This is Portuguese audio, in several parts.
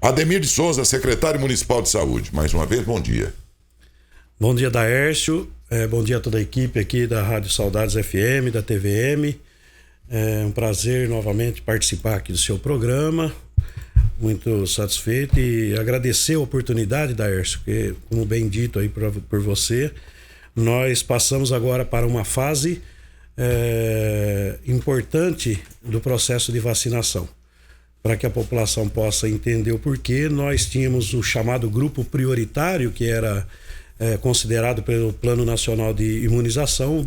Ademir de Souza, secretário municipal de saúde. Mais uma vez, bom dia. Bom dia, Daércio. Bom dia a toda a equipe aqui da Rádio Saudades FM, da TVM. É um prazer novamente participar aqui do seu programa. Muito satisfeito e agradecer a oportunidade, Daércio, que, como bem dito aí por você, nós passamos agora para uma fase importante do processo de vacinação. Para que a população possa entender o porquê, nós tínhamos o chamado grupo prioritário, que era considerado pelo Plano Nacional de Imunização. O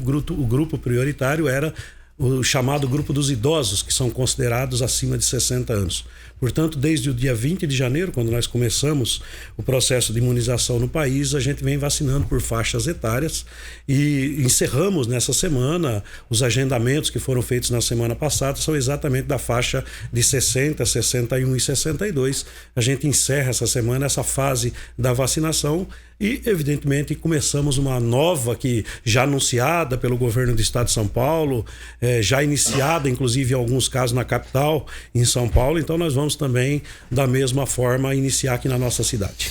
grupo prioritário era o chamado grupo dos idosos, que são considerados acima de 60 anos. Portanto, desde o dia 20 de janeiro, quando nós começamos o processo de imunização no país, a gente vem vacinando por faixas etárias e encerramos nessa semana. Os agendamentos que foram feitos na semana passada são exatamente da faixa de 60, 61 e 62. A gente encerra essa semana essa fase da vacinação e, evidentemente, começamos uma nova que já anunciada pelo governo do estado de São Paulo, já iniciada, inclusive, em alguns casos na capital, em São Paulo. Então, nós vamos também, da mesma forma, iniciar aqui na nossa cidade.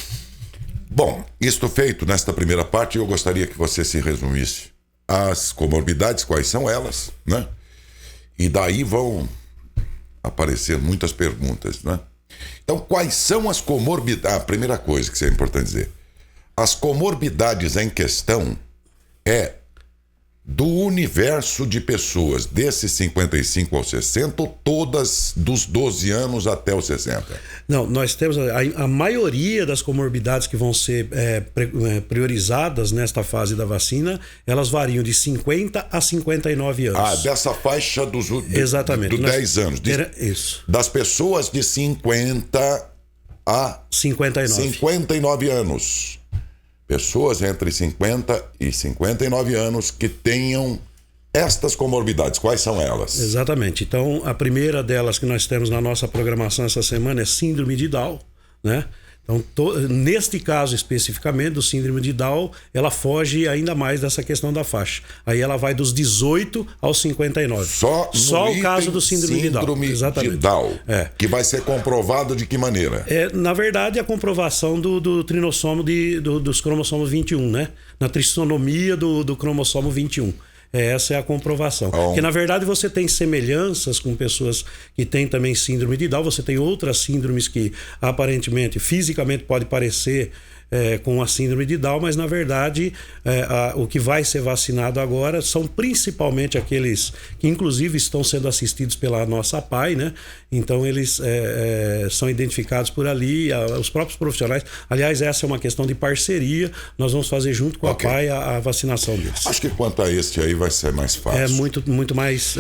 Bom, isto feito nesta primeira parte, eu gostaria que você se resumisse as comorbidades, quais são elas, né? E daí vão aparecer muitas perguntas, né? Então, quais são as comorbidades? A primeira coisa que é importante dizer, as comorbidades em questão do universo de pessoas desses 55 aos 60 ou todas dos 12 anos até os 60? Não, nós temos a maioria das comorbidades que vão ser priorizadas nesta fase da vacina, elas variam de 50 a 59 anos. Dessa faixa dos exatamente. 10 anos. Isso. Das pessoas de 50 a 59 anos. Pessoas entre 50 e 59 anos que tenham estas comorbidades. Quais são elas? Exatamente. Então, a primeira delas que nós temos na nossa programação essa semana é síndrome de Down, né? Então, neste caso especificamente do síndrome de Down, ela foge ainda mais dessa questão da faixa. Aí ela vai dos 18 aos 59. Só o caso do síndrome de Down. Exatamente. De Down, que vai ser comprovado de que maneira? Na verdade, a comprovação do trinossomo dos cromossomos 21, né? Na trissonomia do cromossomo 21. Essa é a comprovação. Porque, na verdade, você tem semelhanças com pessoas que têm também síndrome de Down. Você tem outras síndromes que, aparentemente, fisicamente pode parecer com a síndrome de Down, mas, na verdade, o que vai ser vacinado agora são principalmente aqueles que, inclusive, estão sendo assistidos pela nossa APAI, né? Então, eles são identificados por ali, os próprios profissionais. Aliás, essa é uma questão de parceria. Nós vamos fazer junto com a APAI a vacinação deles. Acho que quanto a este aí vai ser mais fácil. É muito mais...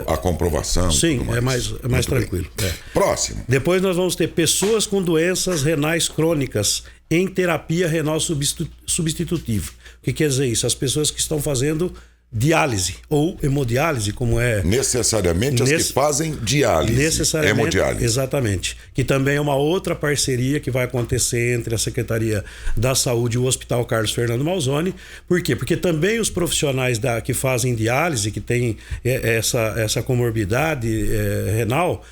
a comprovação. Sim, é mais tranquilo. Próximo. Depois nós vamos ter pessoas com doenças renais crônicas em terapia renal substitutiva. O que quer dizer isso? As pessoas que estão fazendo diálise ou hemodiálise, como é... Necessariamente as que fazem diálise. Necessariamente, hemodiálise. Exatamente. Que também é uma outra parceria que vai acontecer entre a Secretaria da Saúde e o Hospital Carlos Fernando Malzone. Por quê? Porque também os profissionais que fazem diálise, que têm essa comorbidade renal,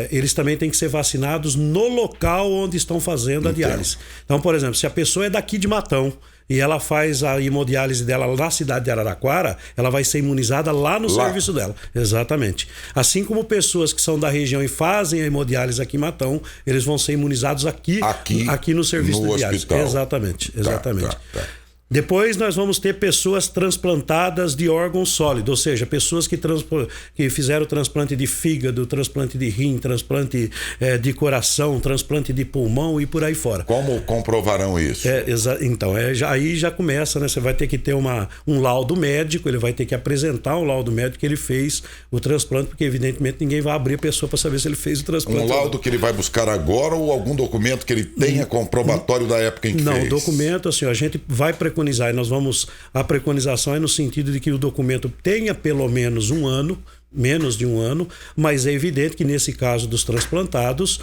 eles também têm que ser vacinados no local onde estão fazendo a diálise. Então, por exemplo, se a pessoa é daqui de Matão e ela faz a hemodiálise dela na cidade de Araraquara, ela vai ser imunizada lá no serviço dela. Exatamente. Assim como pessoas que são da região e fazem a hemodiálise aqui em Matão, eles vão ser imunizados aqui no serviço de diálise. Exatamente. Tá. Depois nós vamos ter pessoas transplantadas de órgão sólido, ou seja, pessoas que fizeram transplante de fígado, transplante de rim, transplante de coração, transplante de pulmão e por aí fora. Como comprovarão isso? Então, aí já começa, né? Você vai ter que ter um laudo médico, ele vai ter que apresentar um laudo médico que ele fez o transplante, porque evidentemente ninguém vai abrir a pessoa para saber se ele fez o transplante. Um laudo que ele vai buscar agora ou algum documento que ele tenha comprobatório da época em que fez? Não, documento, assim, a gente vai preconizar, e a preconização é no sentido de que o documento tenha pelo menos um ano, menos de um ano, mas é evidente que nesse caso dos transplantados,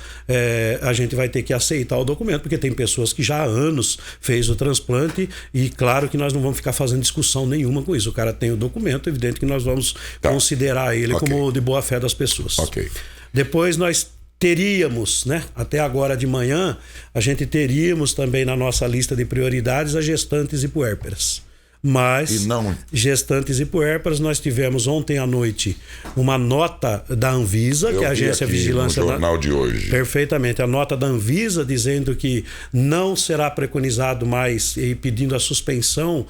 a gente vai ter que aceitar o documento, porque tem pessoas que já há anos fez o transplante e claro que nós não vamos ficar fazendo discussão nenhuma com isso. O cara tem o documento, é evidente que nós vamos considerar ele como de boa fé das pessoas. Ok. Depois nós teríamos, né? Até agora de manhã, a gente teríamos também na nossa lista de prioridades as gestantes e puérperas. Mas gestantes e puérperas, nós tivemos ontem à noite uma nota da Anvisa, que é a Agência de Vigilância no jornal de hoje. Perfeitamente, a nota da Anvisa dizendo que não será preconizado mais e pedindo a suspensão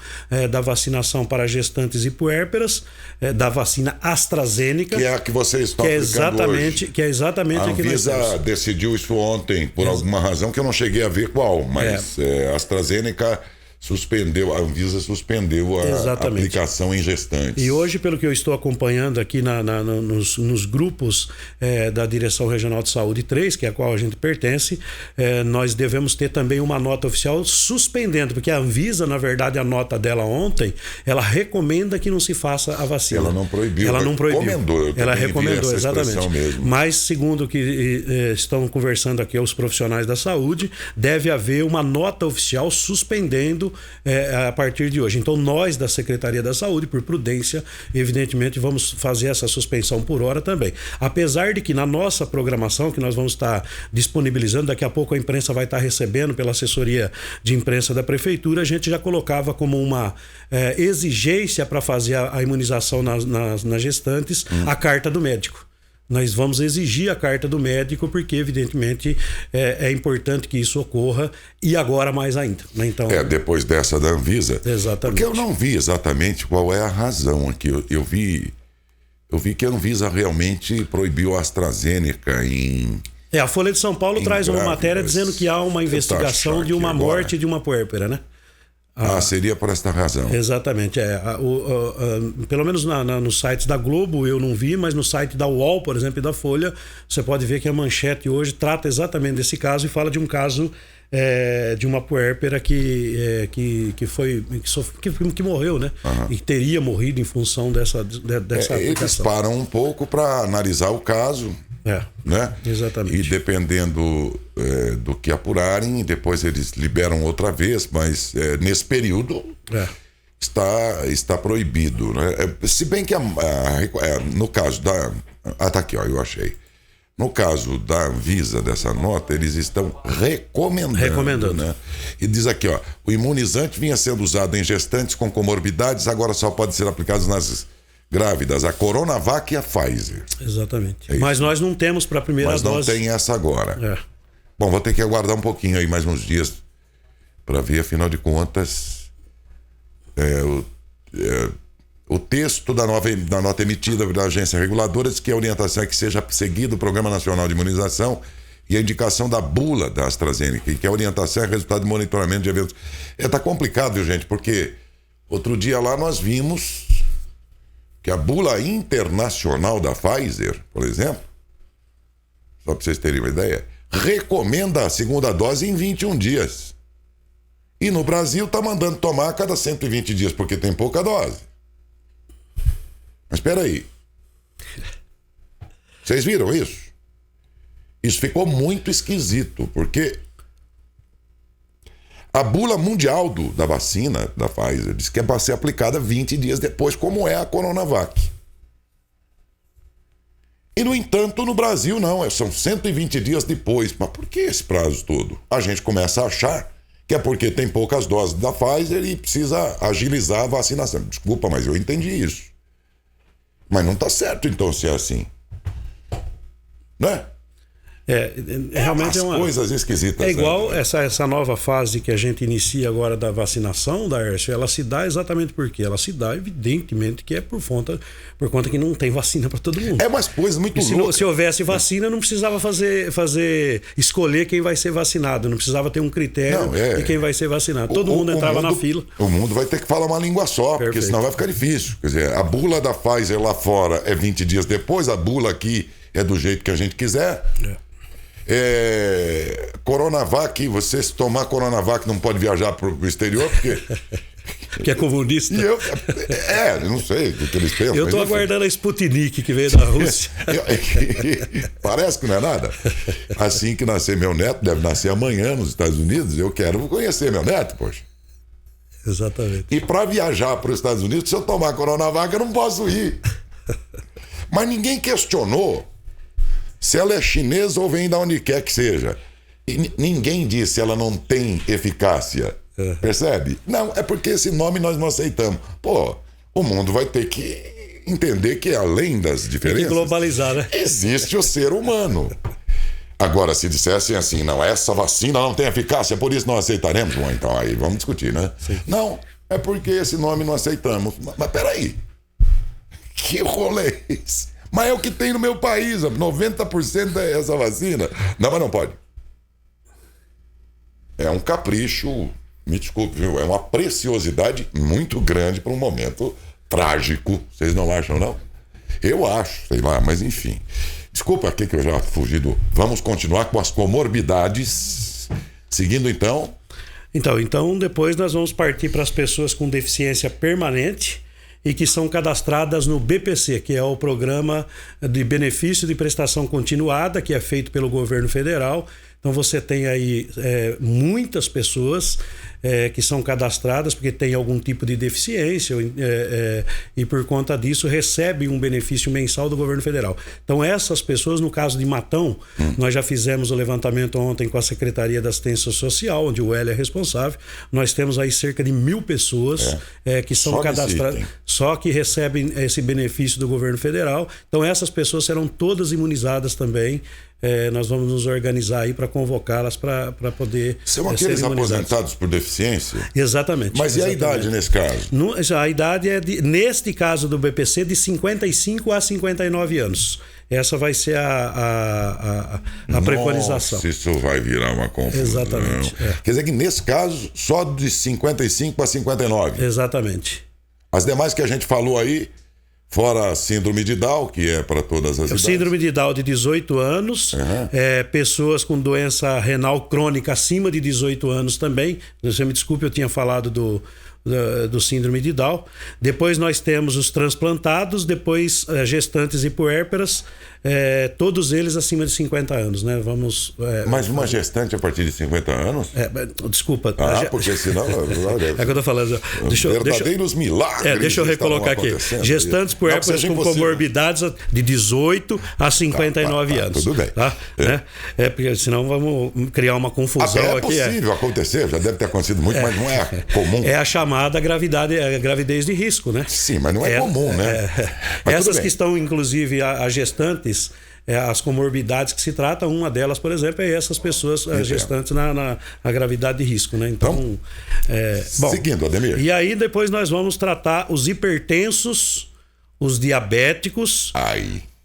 da vacinação para gestantes e puérperas, da vacina AstraZeneca. Que é a que vocês estão aplicando hoje. Que é exatamente a que nós temos. Anvisa decidiu isso ontem, por alguma razão que eu não cheguei a ver qual, mas a AstraZeneca... a Anvisa suspendeu a aplicação em gestantes. E hoje, pelo que eu estou acompanhando aqui nos grupos da Direção Regional de Saúde 3, que é a qual a gente pertence, nós devemos ter também uma nota oficial suspendendo, porque a Anvisa, na verdade, a nota dela ontem, ela recomenda que não se faça a vacina. Ela não proibiu. Ela não proibiu. Recomendou. Ela recomendou, exatamente. Mesmo. Mas, segundo o que estão conversando aqui os profissionais da saúde, deve haver uma nota oficial suspendendo a partir de hoje. Então nós da Secretaria da Saúde, por prudência, evidentemente vamos fazer essa suspensão por hora também. Apesar de que na nossa programação, que nós vamos estar disponibilizando, daqui a pouco a imprensa vai estar recebendo pela assessoria de imprensa da Prefeitura, a gente já colocava como uma exigência para fazer a imunização nas gestantes a carta do médico. Nós vamos exigir a carta do médico porque, evidentemente, é importante que isso ocorra e agora mais ainda. Né? Então, depois dessa da Anvisa. Exatamente. Porque eu não vi exatamente qual é a razão aqui. Eu vi que a Anvisa realmente proibiu a AstraZeneca em... a Folha de São Paulo traz uma matéria dizendo que há uma investigação de uma morte de uma puérpera, né? Seria por esta razão. Exatamente. Pelo menos nos sites da Globo eu não vi, mas no site da UOL, por exemplo, e da Folha, você pode ver que a manchete hoje trata exatamente desse caso e fala de um caso de uma puérpera que morreu, né? E que teria morrido em função dessa aplicação. Eles param um pouco para analisar o caso. Né? Exatamente. E dependendo do que apurarem, depois eles liberam outra vez, mas nesse período está proibido, né? Se bem que no caso da... tá aqui, ó, eu achei. No caso da Anvisa, dessa nota, eles estão recomendando. Né? E diz aqui, ó, o imunizante vinha sendo usado em gestantes com comorbidades, agora só pode ser aplicado nas grávidas, a Coronavac e a Pfizer. Exatamente. Mas nós não temos para a primeira dose. Mas não tem essa agora. Bom, vou ter que aguardar um pouquinho aí, mais uns dias, para ver, afinal de contas, o texto da nota emitida pela agência reguladora diz que a orientação é que seja seguido o Programa Nacional de Imunização e a indicação da bula da AstraZeneca, e que a orientação é resultado de monitoramento de eventos. Tá complicado, viu, gente? Porque outro dia lá nós vimos que a bula internacional da Pfizer, por exemplo, só para vocês terem uma ideia, recomenda a segunda dose em 21 dias. E no Brasil está mandando tomar a cada 120 dias, porque tem pouca dose. Mas espera aí. Vocês viram isso? Isso ficou muito esquisito, porque a bula mundial da vacina da Pfizer diz que é para ser aplicada 20 dias depois, como é a Coronavac. E, no entanto, no Brasil não, são 120 dias depois. Mas por que esse prazo todo? A gente começa a achar que é porque tem poucas doses da Pfizer e precisa agilizar a vacinação. Desculpa, mas eu entendi isso. Mas não está certo, então, se é assim. Né? Realmente coisas esquisitas. É igual essa nova fase que a gente inicia agora da vacinação, Daércio, ela se dá exatamente por quê? Ela se dá, evidentemente, que é por conta que não tem vacina para todo mundo. É umas coisas muito loucas. Se houvesse vacina, não precisava escolher quem vai ser vacinado, não precisava ter um critério de quem vai ser vacinado. Todo mundo entrava na fila. O mundo vai ter que falar uma língua só, porque senão vai ficar difícil. Quer dizer, a bula da Pfizer lá fora é 20 dias depois, a bula aqui é do jeito que a gente quiser. Coronavac, você se tomar Coronavac não pode viajar para o exterior, porque... que é comunista. Não sei o que eles pensam. Eu estou aguardando a Sputnik, que veio da Rússia. Parece que não é nada. Assim que nascer meu neto, deve nascer amanhã nos Estados Unidos, eu quero conhecer meu neto, poxa. Exatamente. E para viajar para os Estados Unidos, se eu tomar Coronavac, eu não posso ir. Mas ninguém questionou Se ela é chinesa ou vem da onde quer que seja. E ninguém diz se ela não tem eficácia. Percebe? Não, é porque esse nome nós não aceitamos. Pô, o mundo vai ter que entender que além das diferenças... Tem que globalizar, né? Existe o ser humano. Agora, se dissessem assim, não, essa vacina não tem eficácia, por isso não aceitaremos. Bom, então aí vamos discutir, né? Sim. Não, é porque esse nome não aceitamos. Mas peraí, que rolê é esse? Mas é o que tem no meu país, 90% é essa vacina. Não, mas não pode. É um capricho, me desculpe, viu? É uma preciosidade muito grande para um momento trágico. Vocês não acham, não? Eu acho, sei lá, mas enfim. Desculpa aqui que eu já fugi do... Vamos continuar com as comorbidades. Seguindo então... Então depois nós vamos partir para as pessoas com deficiência permanente e que são cadastradas no BPC, que é o Programa de Benefício de Prestação Continuada, que é feito pelo governo federal. Então você tem aí muitas pessoas que são cadastradas porque tem algum tipo de deficiência e por conta disso recebem um benefício mensal do governo federal. Então essas pessoas, no caso de Matão, nós já fizemos o levantamento ontem com a Secretaria da Assistência Social, onde o Hélio é responsável. Nós temos aí cerca de 1.000 pessoas que são cadastradas, só que recebem esse benefício do governo federal. Então essas pessoas serão todas imunizadas também. Nós vamos nos organizar aí para convocá-las para poder... São aqueles aposentados por deficiência? Exatamente. Mas exatamente. E a idade nesse caso? A idade é, neste caso do BPC, de 55 a 59 anos. Essa vai ser a preconização. Nossa, isso vai virar uma confusão. Exatamente. Quer dizer que nesse caso, só de 55 a 59? Exatamente. As demais que a gente falou aí... Fora a síndrome de Down, que é para todas as idades. Síndrome de Down de 18 anos, pessoas com doença renal crônica acima de 18 anos também. Você me desculpe, eu tinha falado do síndrome de Down. Depois nós temos os transplantados, depois gestantes e puérperas, todos eles acima de 50 anos, né? Vamos... Mas uma gestante a partir de 50 anos? Desculpa. Porque senão... É que eu tô falando. Verdadeiros milagres. Deixa eu recolocar aqui. Gestantes puérperas com comorbidades de 18 a 59 anos. Tudo bem. Tá? Porque senão vamos criar uma confusão aqui. É possível acontecer, já deve ter acontecido muito, mas não é comum. É a chamada gravidez de risco, né? Sim, mas não é comum, né? Essas que estão, inclusive, as gestantes, as comorbidades que se tratam, uma delas, por exemplo, é essas pessoas gestantes na gravidade de risco, né? Então, bom, seguindo, Ademir. E aí depois nós vamos tratar os hipertensos, os diabéticos,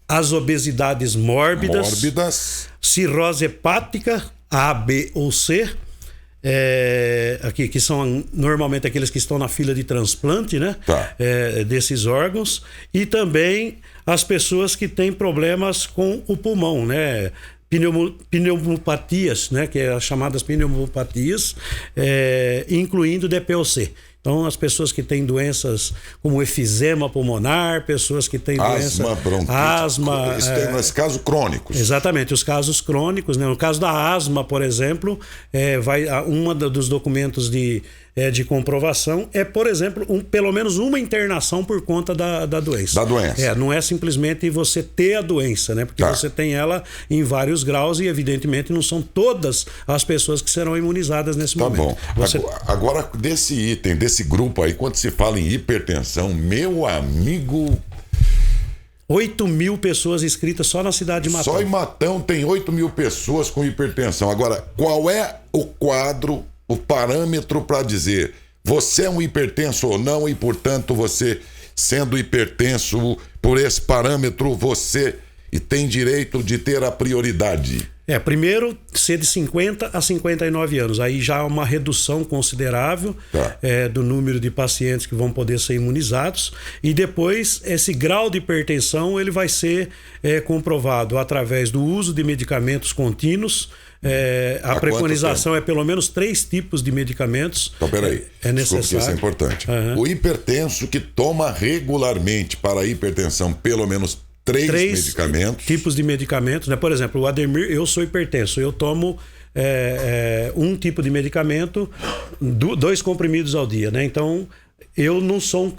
as obesidades mórbidas, cirrose hepática, A, B ou C, aqui, que são normalmente aqueles que estão na fila de transplante, né? Desses órgãos, e também as pessoas que têm problemas com o pulmão, né? Pneumopatias, né? Que é as chamadas pneumopatias, incluindo DPOC. Então, as pessoas que têm doenças como efizema pulmonar, pessoas que têm asma, bronquite, isso nesse caso crônicos. Exatamente, os casos crônicos, né? No caso da asma, por exemplo, um dos documentos de comprovação por exemplo, pelo menos uma internação por conta da doença. Da doença. Não é simplesmente você ter a doença, né? Porque você tem ela em vários graus e, evidentemente, não são todas as pessoas que serão imunizadas nesse momento. Tá bom. Agora, desse item, desse grupo aí, quando se fala em hipertensão, meu amigo... 8.000 pessoas inscritas só na cidade de Matão. Só em Matão tem 8.000 pessoas com hipertensão. Agora, qual é o quadro, o parâmetro para dizer você é um hipertenso ou não e, portanto, você, sendo hipertenso por esse parâmetro, você tem direito de ter a prioridade? Primeiro, ser de 50 a 59 anos. Aí já há uma redução considerável do número de pacientes que vão poder ser imunizados. E depois, esse grau de hipertensão ele vai ser comprovado através do uso de medicamentos contínuos. A preconização é pelo menos 3 tipos de medicamentos. Então, peraí. É necessário. Desculpa, isso é importante. O hipertenso que toma regularmente para a hipertensão pelo menos 3 medicamentos. Tipos de medicamentos, né? Por exemplo, o Ademir, eu sou hipertenso, eu tomo um tipo de medicamento, 2 comprimidos ao dia, né? Então, Eu não sou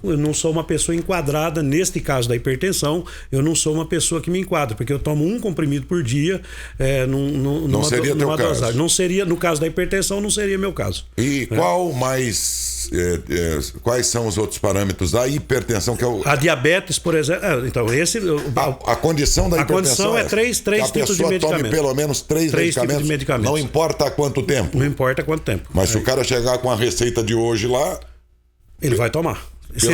uma pessoa enquadrada, neste caso da hipertensão, eu não sou uma pessoa que me enquadra, porque eu tomo um comprimido por dia não seria teu caso. Dosagem. Não seria, no caso da hipertensão, não seria meu caso. E quais são os outros parâmetros da hipertensão? Que é a diabetes, por exemplo. Então, a condição da hipertensão. A condição é três tipos de medicamento. A pessoa tome pelo menos três tipos de medicamentos. Não importa há quanto tempo. Não importa quanto tempo. Mas se o cara chegar com a receita de hoje lá... Ele vai tomar. Se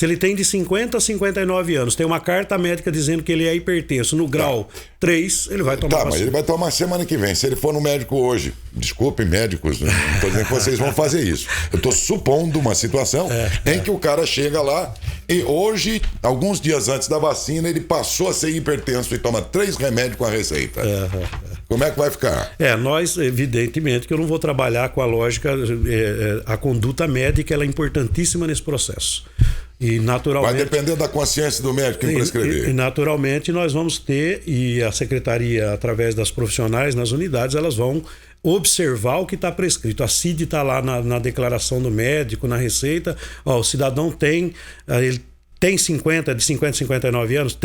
ele tem de 50 a 59 anos, tem uma carta médica dizendo que ele é hipertenso no grau 3, ele vai tomar. Tá, mas ele vai tomar semana que vem. Se ele for no médico hoje, desculpem médicos, não estou dizendo que vocês vão fazer isso. Eu estou supondo uma situação em que o cara chega lá e hoje, alguns dias antes da vacina, ele passou a ser hipertenso e toma 3 remédios com a receita. Como é que vai ficar? Nós, evidentemente, que eu não vou trabalhar com a lógica, a conduta médica ela é importantíssima nesse processo. E naturalmente, vai depender da consciência do médico em prescrever. E naturalmente nós vamos ter, e a secretaria, através das profissionais nas unidades, elas vão observar o que está prescrito. A CID está lá na declaração do médico, na receita. O cidadão tem... Ele tem de 50 a 59 anos?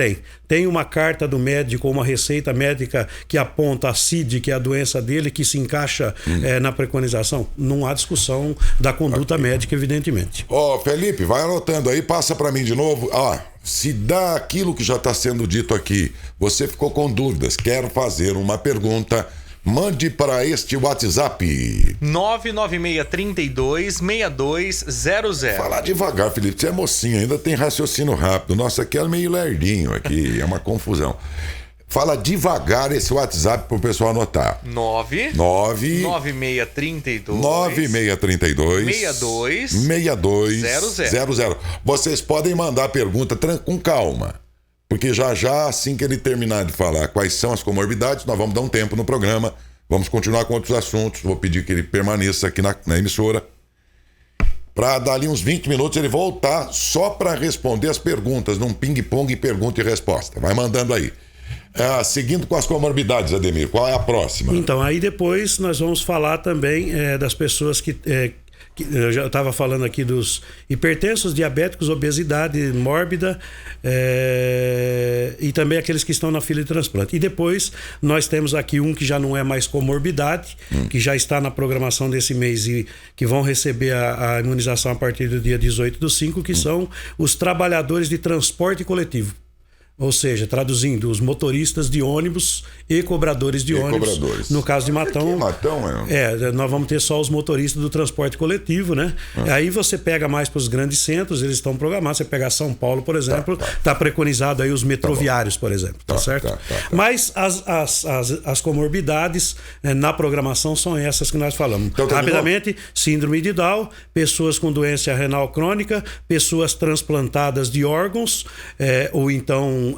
Tem uma carta do médico, uma receita médica que aponta a CID, que é a doença dele, que se encaixa na preconização? Não há discussão da conduta médica, evidentemente. Felipe, vai anotando aí, passa para mim de novo. Se dá aquilo que já está sendo dito aqui, você ficou com dúvidas, quer fazer uma pergunta, mande para este WhatsApp 996326200. Falar devagar, Felipe, você é mocinho, ainda tem raciocínio rápido. Nossa, aqui é meio lerdinho aqui, é uma confusão. Fala devagar esse WhatsApp pro pessoal anotar. 9632 6200. Vocês podem mandar a pergunta com calma. Porque já, assim que ele terminar de falar quais são as comorbidades, nós vamos dar um tempo no programa, vamos continuar com outros assuntos, vou pedir que ele permaneça aqui na emissora, para dali uns 20 minutos ele voltar só para responder as perguntas, num ping-pong, pergunta e resposta. Vai mandando aí. Seguindo com as comorbidades, Ademir, qual é a próxima? Então, aí depois nós vamos falar também das pessoas que eu já estava falando aqui dos hipertensos, diabéticos, obesidade mórbida e também aqueles que estão na fila de transplante. E depois nós temos aqui um que já não é mais comorbidade, que já está na programação desse mês e que vão receber a imunização a partir do dia 18/5, que são os trabalhadores de transporte coletivo. Ou seja, traduzindo, os motoristas de ônibus e cobradores de ônibus. No caso de Matão, nós vamos ter só os motoristas do transporte coletivo, né? Aí você pega mais para os grandes centros, eles estão programados. Você pega São Paulo, por exemplo, está preconizado aí os metroviários, por exemplo, certo? Mas as comorbidades na programação são essas que nós falamos. Então, rapidamente, síndrome de Down, pessoas com doença renal crônica, pessoas transplantadas de órgãos, ou então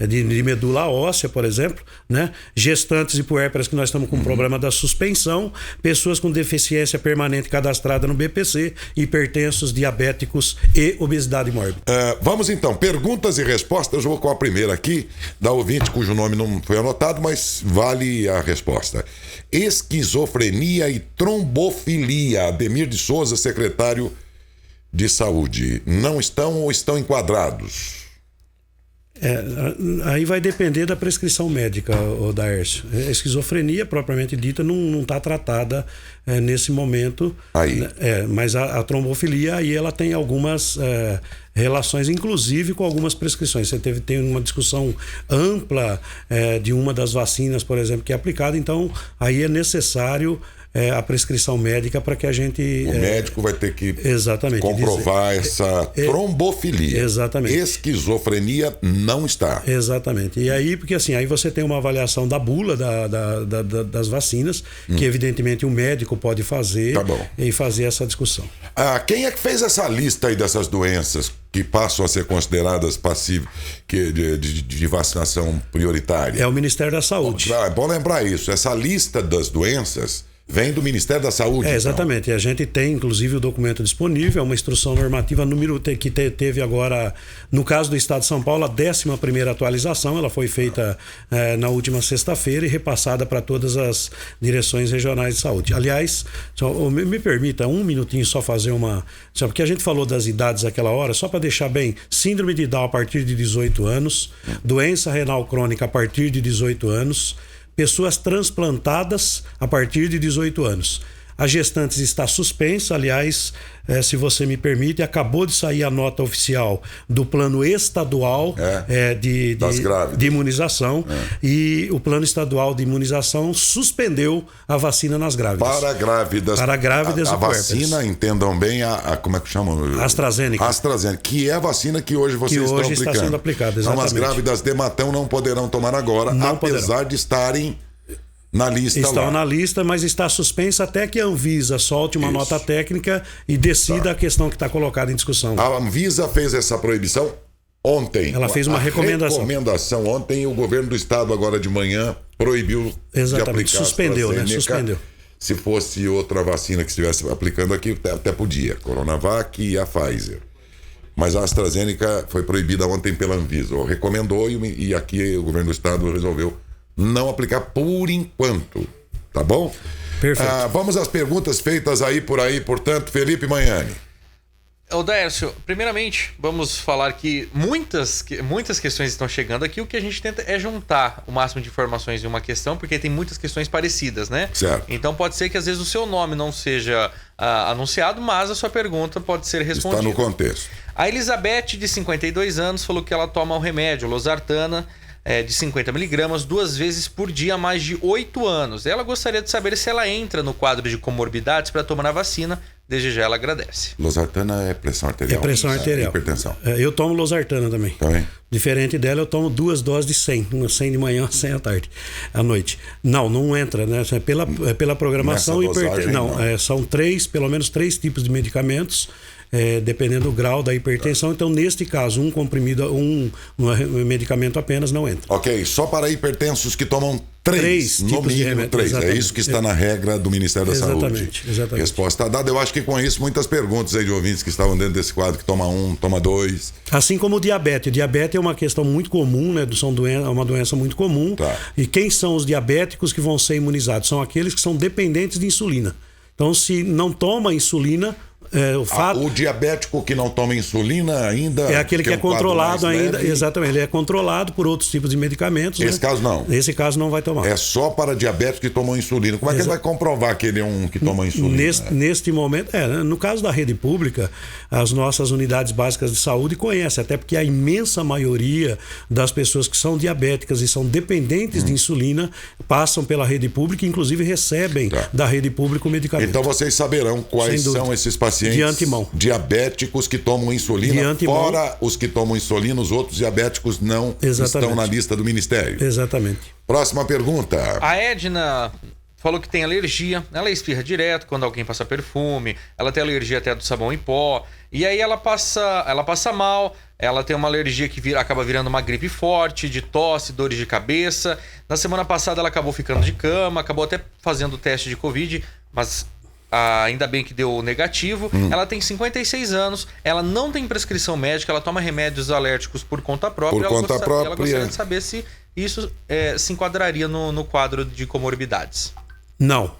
de medula óssea, por exemplo, né? Gestantes e puérperas que nós estamos com problema da suspensão, pessoas com deficiência permanente cadastrada no BPC, hipertensos, diabéticos e obesidade mórbida. Vamos então, perguntas e respostas. Eu vou com a primeira aqui, da ouvinte cujo nome não foi anotado, mas vale a resposta. Esquizofrenia e trombofilia. Ademir de Souza, secretário de Saúde. Não estão ou estão enquadrados? Aí vai depender da prescrição médica, Daércio. A esquizofrenia, propriamente dita, não está tratada nesse momento. Aí. Mas a trombofilia, aí ela tem algumas relações, inclusive com algumas prescrições. Você tem uma discussão ampla de uma das vacinas, por exemplo, que é aplicada. Então, aí é necessário a prescrição médica para que a gente... O médico vai ter que comprovar essa trombofilia. Exatamente. Esquizofrenia não está. Exatamente. E aí, porque assim, aí você tem uma avaliação da bula das vacinas, que evidentemente o médico pode fazer e fazer essa discussão. Quem é que fez essa lista aí dessas doenças que passam a ser consideradas passíveis de vacinação prioritária? É o Ministério da Saúde. É bom lembrar isso. Essa lista das doenças vem do Ministério da Saúde. Exatamente. Então. A gente tem, inclusive, o documento disponível, é uma instrução normativa número que teve agora, no caso do Estado de São Paulo, a 11ª atualização. Ela foi feita na última sexta-feira e repassada para todas as direções regionais de saúde. Aliás, me permita um minutinho só fazer uma... Porque a gente falou das idades aquela hora, só para deixar bem, síndrome de Down a partir de 18 anos, doença renal crônica a partir de 18 anos, pessoas transplantadas a partir de 18 anos. A gestantes está suspensa, aliás, se você me permite, acabou de sair a nota oficial do plano estadual de imunização e o plano estadual de imunização suspendeu a vacina nas grávidas. Para grávidas. Para grávidas a vacina, entendam bem, como é que chama? AstraZeneca. AstraZeneca, que é a vacina que hoje vocês estão aplicando. Está sendo aplicada, exatamente. Então as grávidas de Matão não poderão tomar agora, apesar de estarem... na lista Estão lá. na lista, mas está suspensa até que a Anvisa solte uma nota técnica e decida a questão que está colocada em discussão. A Anvisa fez essa proibição ontem. Ela fez uma recomendação ontem, o governo do estado agora de manhã proibiu de aplicar. Suspendeu, né? Suspendeu. Se fosse outra vacina que estivesse aplicando aqui, até podia. Coronavac e a Pfizer. Mas a AstraZeneca foi proibida ontem pela Anvisa. Recomendou e aqui o governo do estado resolveu não aplicar por enquanto, tá bom? Perfeito. Vamos às perguntas feitas portanto, Felipe Manhani. Daércio, primeiramente, vamos falar que muitas questões estão chegando aqui. O que a gente tenta é juntar o máximo de informações em uma questão, porque tem muitas questões parecidas, né? Certo. Então pode ser que às vezes o seu nome não seja anunciado, mas a sua pergunta pode ser respondida. Está no contexto. A Elizabeth, de 52 anos, falou que ela toma o remédio losartana, de 50 miligramas 2 vezes por dia há mais de 8 anos. Ela gostaria de saber se ela entra no quadro de comorbidades para tomar a vacina. Desde já ela agradece. Losartana é pressão arterial. É pressão arterial. Hipertensão. Eu tomo losartana também. Diferente dela, eu tomo 2 doses de 100. Uma 100 de manhã, 100 à noite. Não entra, né? Pela programação. São pelo menos 3 tipos de medicamentos. Dependendo do grau da hipertensão. Então, neste caso, um comprimido, um medicamento apenas não entra. Ok, só para hipertensos que tomam 3 no mínimo 3. É isso que está na regra do Ministério da Saúde. Exatamente. Resposta dada. Eu acho que com isso, muitas perguntas aí de ouvintes que estavam dentro desse quadro, que toma 1, toma 2. Assim como o diabetes. O diabetes é uma questão muito comum, né? É uma doença muito comum. E quem são os diabéticos que vão ser imunizados? São aqueles que são dependentes de insulina. Então, se não toma insulina... O diabético que não toma insulina ainda... É aquele que é controlado ainda, leve. Exatamente, ele é controlado por outros tipos de medicamentos. Esse caso não. Nesse caso não vai tomar. É só para diabéticos que tomam insulina. Como é que ele vai comprovar que ele é um que toma insulina? Neste momento, no caso da rede pública, as nossas unidades básicas de saúde conhecem, até porque a imensa maioria das pessoas que são diabéticas e são dependentes de insulina passam pela rede pública e inclusive recebem da rede pública o medicamento. Então vocês saberão quais são esses pacientes de antemão. Diabéticos que tomam insulina, fora os que tomam insulina, os outros diabéticos não estão na lista do Ministério. Exatamente. Próxima pergunta. A Edna falou que tem alergia, ela espirra direto quando alguém passa perfume, ela tem alergia até do sabão em pó, e aí ela passa mal, ela tem uma alergia que acaba virando uma gripe forte, de tosse, dores de cabeça. Na semana passada ela acabou ficando de cama, acabou até fazendo o teste de Covid, mas... ainda bem que deu negativo. Ela tem 56 anos, ela não tem prescrição médica, ela toma remédios alérgicos por conta própria. Ela gostaria de saber se isso se enquadraria no quadro de comorbidades. Não,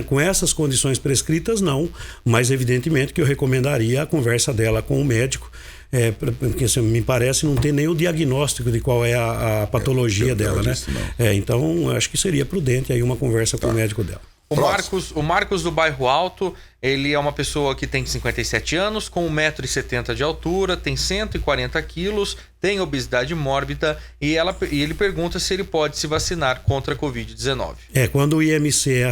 com essas condições prescritas não, mas evidentemente que eu recomendaria a conversa dela com o médico, porque assim, me parece não ter nem o diagnóstico de qual é a patologia dela, né? Então acho que seria prudente aí uma conversa com o médico dela. O Marcos do Bairro Alto, ele é uma pessoa que tem 57 anos, com 1,70 m de altura, tem 140 quilos, tem obesidade mórbida e ele pergunta se ele pode se vacinar contra a Covid-19. Quando o IMC é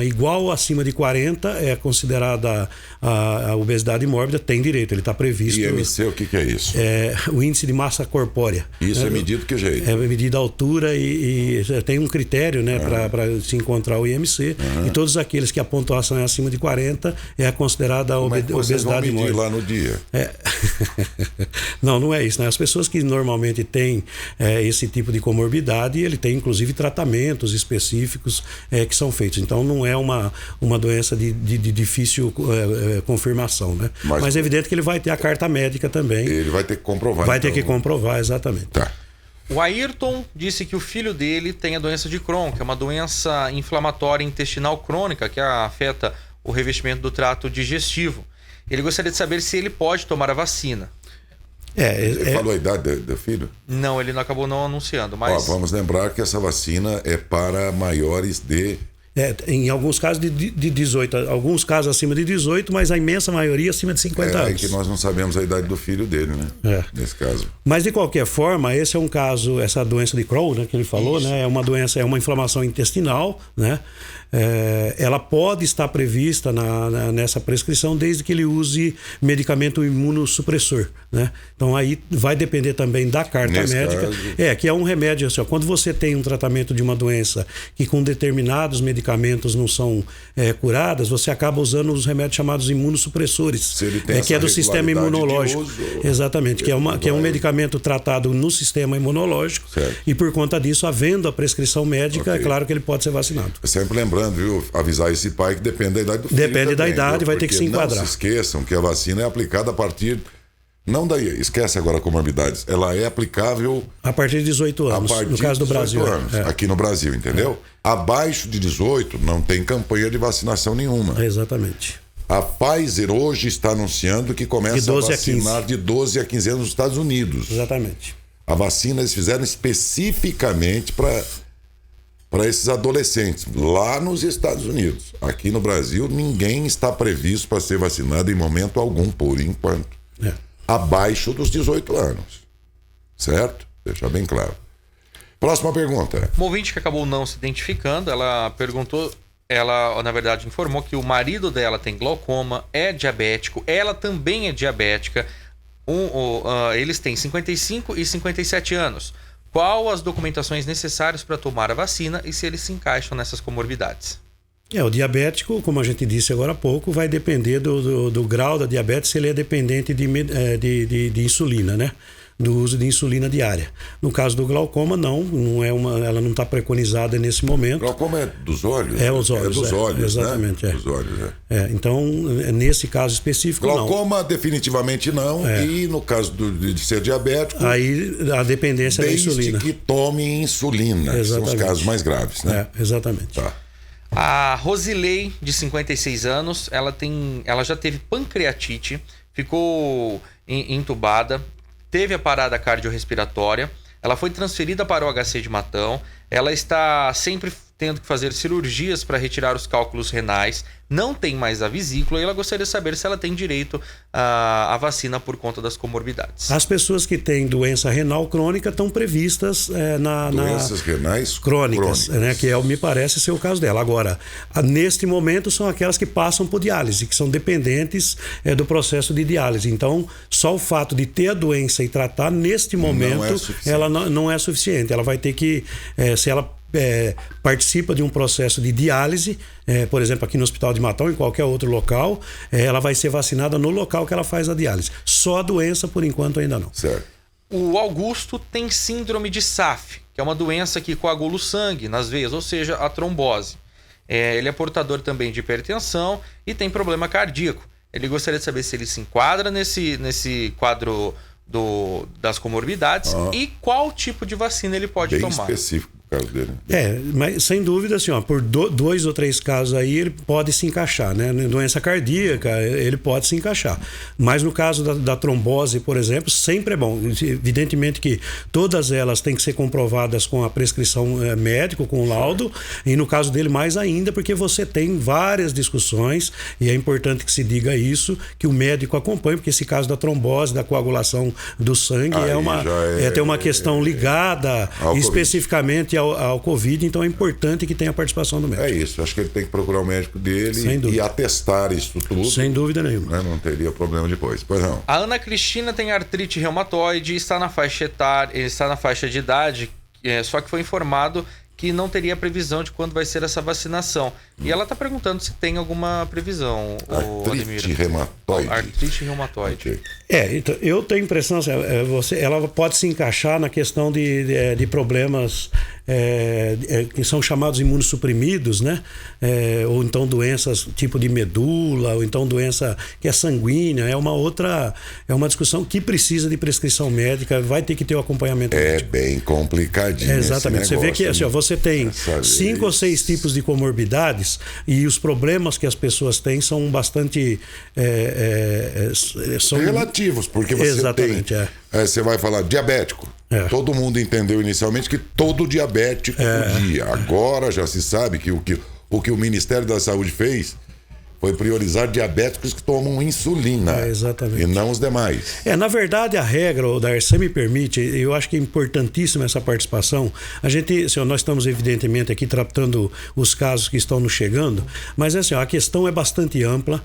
igual acima de 40, é considerada a obesidade mórbida, tem direito, ele está previsto. IMC, o que é isso? O índice de massa corpórea. Isso é medido que jeito? É medida a altura e tem um critério, né, para se encontrar o IMC. E todos aqueles que a pontuação é acima de 40 é considerada a obesidade mórbida. Como é que vocês vão medir lá no dia? Não é isso, né? As pessoas pessoas que normalmente têm esse tipo de comorbidade, ele tem inclusive tratamentos específicos que são feitos. Então não é uma doença de difícil confirmação, né? Mas é evidente que ele vai ter a carta médica também. Ele vai ter que comprovar. Vai ter que comprovar, exatamente. Tá. O Ayrton disse que o filho dele tem a doença de Crohn, que é uma doença inflamatória intestinal crônica que afeta o revestimento do trato digestivo. Ele gostaria de saber se ele pode tomar a vacina. Ele falou a idade do filho? Não, ele acabou não anunciando, mas... Vamos lembrar que essa vacina é para maiores de... em alguns casos de 18, alguns casos acima de 18, mas a imensa maioria acima de 50 anos. É que nós não sabemos a idade do filho dele, né? Nesse caso. Mas de qualquer forma, esse é um caso, essa doença de Crohn, né, que ele falou, né, é uma doença, é uma inflamação intestinal, né? Ela pode estar prevista nessa prescrição desde que ele use medicamento imunossupressor, né? Então aí vai depender também da carta médica. Que é um remédio assim, quando você tem um tratamento de uma doença que com determinados medicamentos não são curadas, você acaba usando os remédios chamados imunossupressores, se ele tem que é do sistema imunológico. Exatamente, que é um medicamento tratado no sistema imunológico. Certo. E por conta disso, havendo a prescrição médica, é claro que ele pode ser vacinado. Sempre lembrando, viu, avisar esse pai que depende da idade do filho. Depende da idade, vai ter que se enquadrar. Não se esqueçam que a vacina é aplicada a partir... Não daí, esquece agora comorbidades. Ela é aplicável... A partir de 18 anos, no caso do Brasil. Aqui no Brasil, entendeu? Abaixo de 18 não tem campanha de vacinação nenhuma. Exatamente. A Pfizer hoje está anunciando que começa a vacinar de 12 a 15 anos nos Estados Unidos. Exatamente. A vacina eles fizeram especificamente para esses adolescentes, lá nos Estados Unidos. Aqui no Brasil, ninguém está previsto para ser vacinado em momento algum, por enquanto. Abaixo dos 18 anos. Certo? Deixar bem claro. Próxima pergunta. Uma ouvinte que acabou não se identificando, ela perguntou, ela na verdade informou que o marido dela tem glaucoma, é diabético, ela também é diabética, eles têm 55 e 57 anos. Qual as documentações necessárias para tomar a vacina e se eles se encaixam nessas comorbidades? O diabético, como a gente disse agora há pouco, vai depender do grau da diabetes, se ele é dependente de insulina, né? Do uso de insulina diária. No caso do glaucoma, ela não está preconizada nesse momento. Glaucoma é dos olhos? Os olhos. É dos olhos, exatamente, né? Dos olhos, então, nesse caso específico, glaucoma definitivamente não. E no caso de ser diabético... Aí a dependência da insulina. Desde que tome insulina. Exatamente. São os casos mais graves, né? Exatamente. Tá. A Rosilei, de 56 anos, ela já teve pancreatite, ficou entubada, teve a parada cardiorrespiratória, ela foi transferida para o HC de Matão, ela está sempre tendo que fazer cirurgias para retirar os cálculos renais, não tem mais a vesícula e ela gostaria de saber se ela tem direito à vacina por conta das comorbidades. As pessoas que têm doença renal crônica estão previstas doenças renais crônicas. Né, que me parece ser o caso dela. Agora, neste momento são aquelas que passam por diálise, que são dependentes do processo de diálise. Então, só o fato de ter a doença e tratar neste momento, ela não é suficiente. Ela vai ter que, se ela participa de um processo de diálise, por exemplo, aqui no Hospital de Matão, em qualquer outro local, ela vai ser vacinada no local que ela faz a diálise. Só a doença, por enquanto, ainda não. Certo. O Augusto tem síndrome de SAF, que é uma doença que coagula o sangue nas veias, ou seja, a trombose. Ele é portador também de hipertensão e tem problema cardíaco. Ele gostaria de saber se ele se enquadra nesse quadro das comorbidades e qual tipo de vacina ele pode tomar. Bem específico. Caso dele. Mas sem dúvida, assim, por 2 ou 3 casos aí ele pode se encaixar, né? Doença cardíaca, ele pode se encaixar. Mas no caso da trombose, por exemplo, sempre é bom. Evidentemente que todas elas têm que ser comprovadas com a prescrição médica, com o laudo, e no caso dele mais ainda, porque você tem várias discussões, e é importante que se diga isso, que o médico acompanhe, porque esse caso da trombose, da coagulação do sangue, tem uma questão ligada especificamente ao Covid, então é importante que tenha a participação do médico. É isso, acho que ele tem que procurar o médico dele e atestar isso tudo. Sem dúvida nenhuma. Não teria problema depois. Pois não. A Ana Cristina tem artrite reumatoide, está na faixa de idade, só que foi informado que não teria previsão de quando vai ser essa vacinação. E ela está perguntando se tem alguma previsão, artrite reumatoide. Artrite reumatoide. Então, eu tenho a impressão que ela pode se encaixar na questão de problemas que são chamados imunossuprimidos, né? Ou então doenças tipo de medula, ou então doença que é sanguínea. É uma discussão que precisa de prescrição médica, vai ter que ter o acompanhamento médico. Bem complicadinho. Exatamente. Esse negócio, você vê que você tem 5 ou 6 tipos de comorbidades e os problemas que as pessoas têm são bastante são relativos, porque você exatamente, tem você vai falar diabético. Todo mundo entendeu inicialmente que todo diabético podia. Agora já se sabe que o que o Ministério da Saúde fez foi priorizar diabéticos que tomam insulina. Exatamente. E não os demais. Na verdade, a regra, Odair, se me permite, eu acho que é importantíssima essa participação. Nós estamos evidentemente aqui tratando os casos que estão nos chegando, mas a questão é bastante ampla.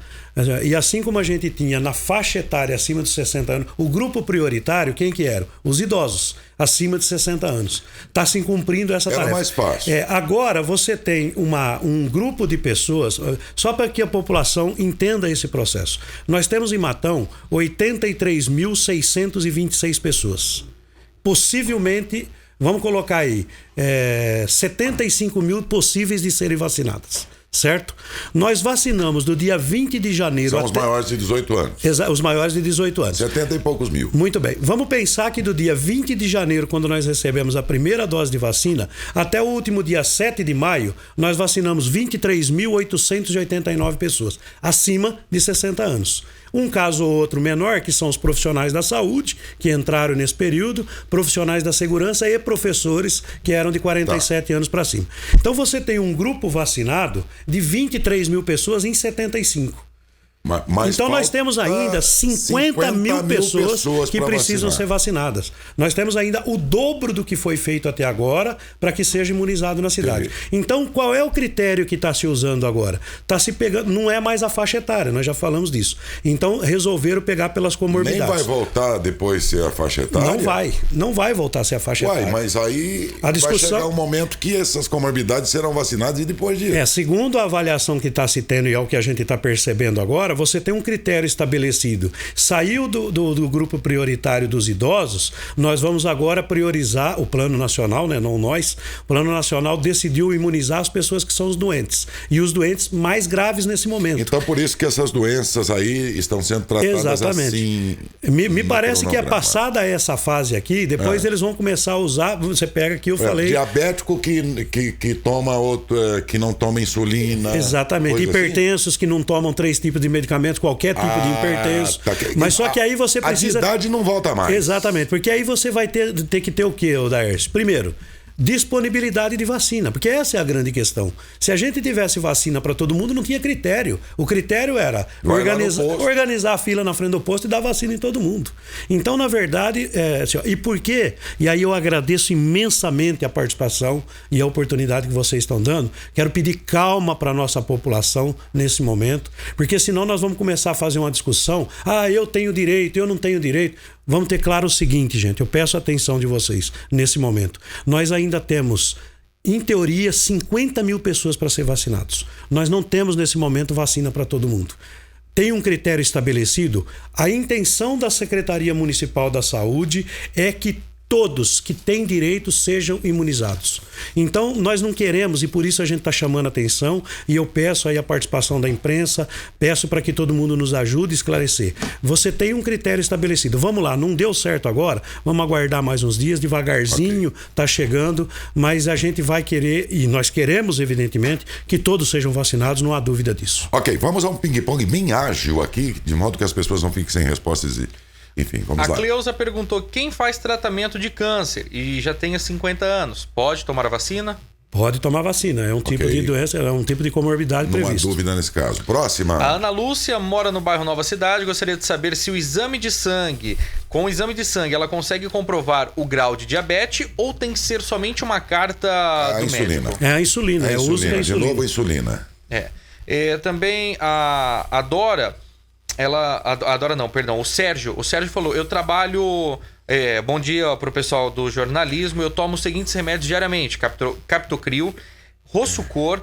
E assim como a gente tinha na faixa etária acima de 60 anos, o grupo prioritário, quem que era? Os idosos, acima de 60 anos. Está se cumprindo essa tarefa. Era mais fácil. Agora você tem um grupo de pessoas, só para que a população entenda esse processo. Nós temos em Matão 83.626 pessoas. Possivelmente, vamos colocar aí, 75 mil possíveis de serem vacinadas. Certo? Nós vacinamos do dia 20 de janeiro São os maiores de 18 anos. Os maiores de 18 anos. 70 e poucos mil. Muito bem. Vamos pensar que do dia 20 de janeiro, quando nós recebemos a primeira dose de vacina, até o último dia 7 de maio, nós vacinamos 23.889 pessoas, acima de 60 anos. Um caso ou outro menor, que são os profissionais da saúde, que entraram nesse período, profissionais da segurança e professores, que eram de 47 anos para cima. Então você tem um grupo vacinado de 23 mil pessoas em 75. Então nós temos ainda 50 mil pessoas que precisam ser vacinadas. Nós temos ainda o dobro do que foi feito até agora para que seja imunizado na cidade. Então qual é o critério que está se usando agora? Está se pegando, não é mais a faixa etária, nós já falamos disso. Então resolveram pegar pelas comorbidades. Nem vai voltar depois ser a faixa etária? Não vai voltar a ser a faixa etária. Mas aí vai chegar um momento que essas comorbidades serão vacinadas e depois disso. Segundo a avaliação que está se tendo e é o que a gente está percebendo agora, você tem um critério estabelecido. Saiu do grupo prioritário dos idosos, nós vamos agora priorizar o Plano Nacional, né? Não nós. O Plano Nacional decidiu imunizar as pessoas que são os doentes. E os doentes mais graves nesse momento. Então, por isso que essas doenças aí estão sendo tratadas assim. Me parece que é passada essa fase aqui, depois eles vão começar a usar. Você pega aqui, eu falei. Diabético que toma que não toma insulina. Exatamente. Hipertensos assim? Que não tomam 3 tipos de medicamentos, qualquer tipo de hipertenso. Mas só que aí você precisa. A idade não volta mais. Exatamente, porque aí você vai ter que ter o quê, Odair? Primeiro, disponibilidade de vacina, porque essa é a grande questão. Se a gente tivesse vacina para todo mundo, não tinha critério. O critério era organizar a fila na frente do posto e dar vacina em todo mundo. Então, na verdade, e por quê? E aí eu agradeço imensamente a participação e a oportunidade que vocês estão dando. Quero pedir calma para a nossa população nesse momento, porque senão nós vamos começar a fazer uma discussão. Eu tenho direito, eu não tenho direito. Vamos ter claro o seguinte, gente, eu peço a atenção de vocês nesse momento. Nós ainda temos, em teoria, 50 mil pessoas para ser vacinados. Nós não temos, nesse momento, vacina para todo mundo. Tem um critério estabelecido. A intenção da Secretaria Municipal da Saúde é que todos que têm direito sejam imunizados. Então, nós não queremos, e por isso a gente está chamando a atenção, e eu peço aí a participação da imprensa, peço para que todo mundo nos ajude a esclarecer. Você tem um critério estabelecido. Vamos lá, não deu certo agora, vamos aguardar mais uns dias, devagarzinho, está chegando, mas a gente vai querer, e nós queremos, evidentemente, que todos sejam vacinados, não há dúvida disso. Ok, vamos a um ping-pong bem ágil aqui, de modo que as pessoas não fiquem sem respostas enfim, vamos lá. A Cleusa perguntou: quem faz tratamento de câncer e já tenha 50 anos, pode tomar a vacina? Pode tomar vacina, é um tipo de doença, é um tipo de comorbidade previsto. Não há dúvida nesse caso. Próxima. A Ana Lúcia mora no bairro Nova Cidade, gostaria de saber se o exame de sangue, com o exame de sangue, ela consegue comprovar o grau de diabetes ou tem que ser somente uma carta do insulina. médico? É a insulina, é o uso da insulina. De novo a insulina. Também a Dora, o Sérgio falou: eu trabalho Bom dia para o pessoal do jornalismo. Eu tomo os seguintes remédios diariamente: Captopril, Rossucor,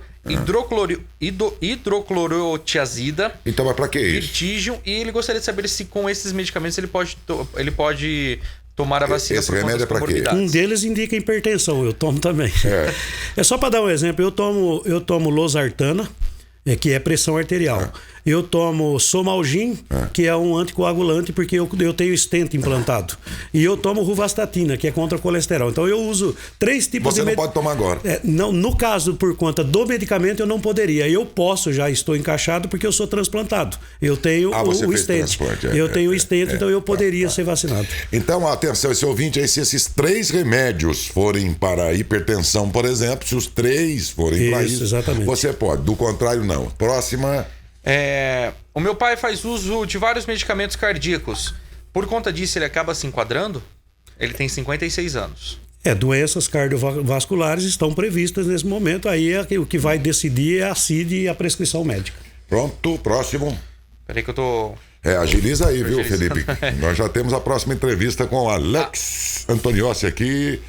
hidroclorotiazida. Então, mas pra que isso? Vertigem. E ele gostaria de saber se com esses medicamentos ele pode tomar a vacina. Esse remédio é pra quê? Um deles indica hipertensão, eu tomo também. É só para dar um exemplo, eu tomo losartana, que é pressão arterial. Eu tomo Somalgin, que é um anticoagulante, porque eu tenho stent implantado. E eu tomo Rovastatina, que é contra o colesterol. Então eu uso 3 tipos de... Você não pode tomar agora. Não, no caso, por conta do medicamento, eu não poderia. Eu posso, já estou encaixado, porque eu sou transplantado. Eu tenho o stent. Eu tenho o stent, então eu poderia ser vacinado. Então, atenção, esse ouvinte aí, se esses 3 remédios forem para a hipertensão, por exemplo, se os 3 forem para isso, exatamente, você pode. Do contrário, não. Próxima... O meu pai faz uso de vários medicamentos cardíacos. Por conta disso, ele acaba se enquadrando? Ele tem 56 anos. Doenças cardiovasculares estão previstas nesse momento. Aí o que vai decidir é a CID e a prescrição médica. Pronto, próximo. Peraí que eu tô... Agiliza aí, viu, Felipe? Nós já temos a próxima entrevista com o Alex Antoniossi aqui.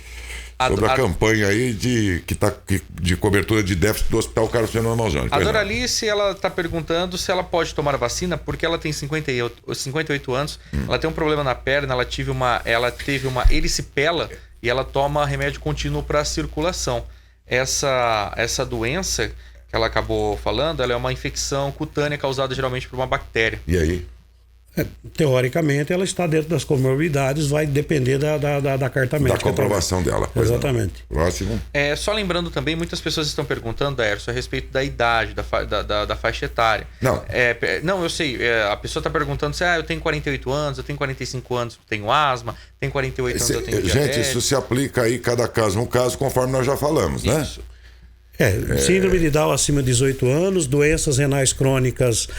Sobre a campanha aí de cobertura de déficit do Hospital Carlos Fernando Malzone. A Doralice, ela está perguntando se ela pode tomar a vacina, porque ela tem 58 anos, ela tem um problema na perna, ela teve uma erisipela e ela toma remédio contínuo para circulação. Essa doença que ela acabou falando, ela é uma infecção cutânea causada geralmente por uma bactéria. E aí? Teoricamente, ela está dentro das comorbidades, vai depender da carta médica. Da comprovação dela. Exatamente. Não. Próximo. Só lembrando também, muitas pessoas estão perguntando, Aércio, a respeito da idade, da faixa etária. Não. Não, eu sei. A pessoa está perguntando se eu tenho 48 anos, eu tenho 45 anos, eu tenho asma, tenho 48 anos, eu tenho diabetes. Gente, isso se aplica aí, cada caso um caso, conforme nós já falamos, né? Isso. Síndrome de Down acima de 18 anos, doenças renais crônicas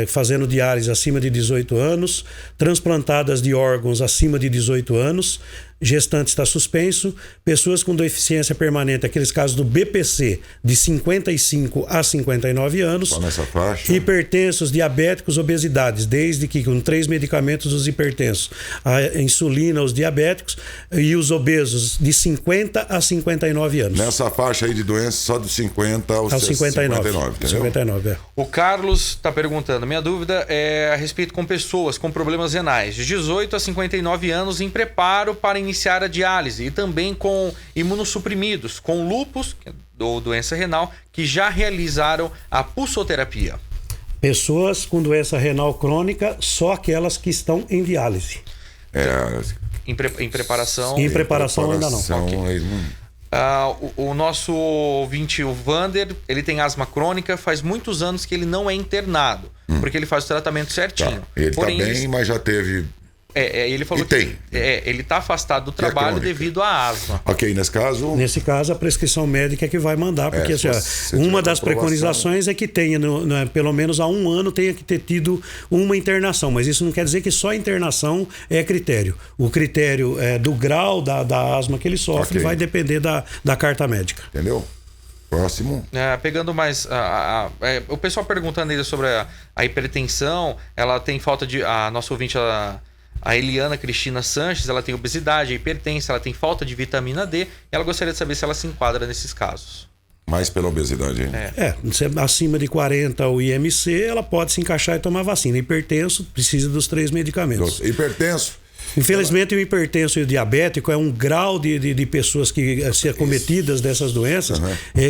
fazendo diálise acima de 18 anos, transplantadas de órgãos acima de 18 anos, gestante está suspenso, pessoas com deficiência permanente, aqueles casos do BPC, de 55 a 59 anos, só nessa faixa. Hipertensos, diabéticos, obesidades, desde que com 3 medicamentos os hipertensos, a insulina, os diabéticos e os obesos, de 50 a 59 anos. Nessa faixa aí de doenças, só de 50 aos 59, entendeu? 59, O Carlos está perguntando, minha dúvida é a respeito com pessoas com problemas renais, de 18 a 59 anos em preparo para iniciar a diálise e também com imunossuprimidos, com lúpus ou doença renal, que já realizaram a pulsoterapia. Pessoas com doença renal crônica, só aquelas que estão em diálise. Em preparação? Em preparação ainda não. Okay. O nosso ouvinte, o Vander, ele tem asma crônica, faz muitos anos que ele não é internado, porque ele faz o tratamento certinho. Ele está bem, mas já teve... ele falou que ele está afastado do trabalho devido à asma. Ok, nesse caso a prescrição médica é que vai mandar, porque uma das preconizações é que tenha, pelo menos há 1 ano, tenha que ter tido uma internação, mas isso não quer dizer que só a internação é critério. O critério do grau da asma que ele sofre vai depender da carta médica. Entendeu? Próximo. Pegando mais... o pessoal perguntando ainda sobre a hipertensão, ela tem falta de... A nossa ouvinte, a Eliana Cristina Sanches, ela tem obesidade, hipertensa, ela tem falta de vitamina D, e ela gostaria de saber se ela se enquadra nesses casos. Mais pela obesidade, hein? Acima de 40 o IMC, ela pode se encaixar e tomar vacina. Hipertenso, precisa dos 3 medicamentos. Hipertenso. Infelizmente, o hipertenso e o diabético é um grau de pessoas que ser acometidas dessas doenças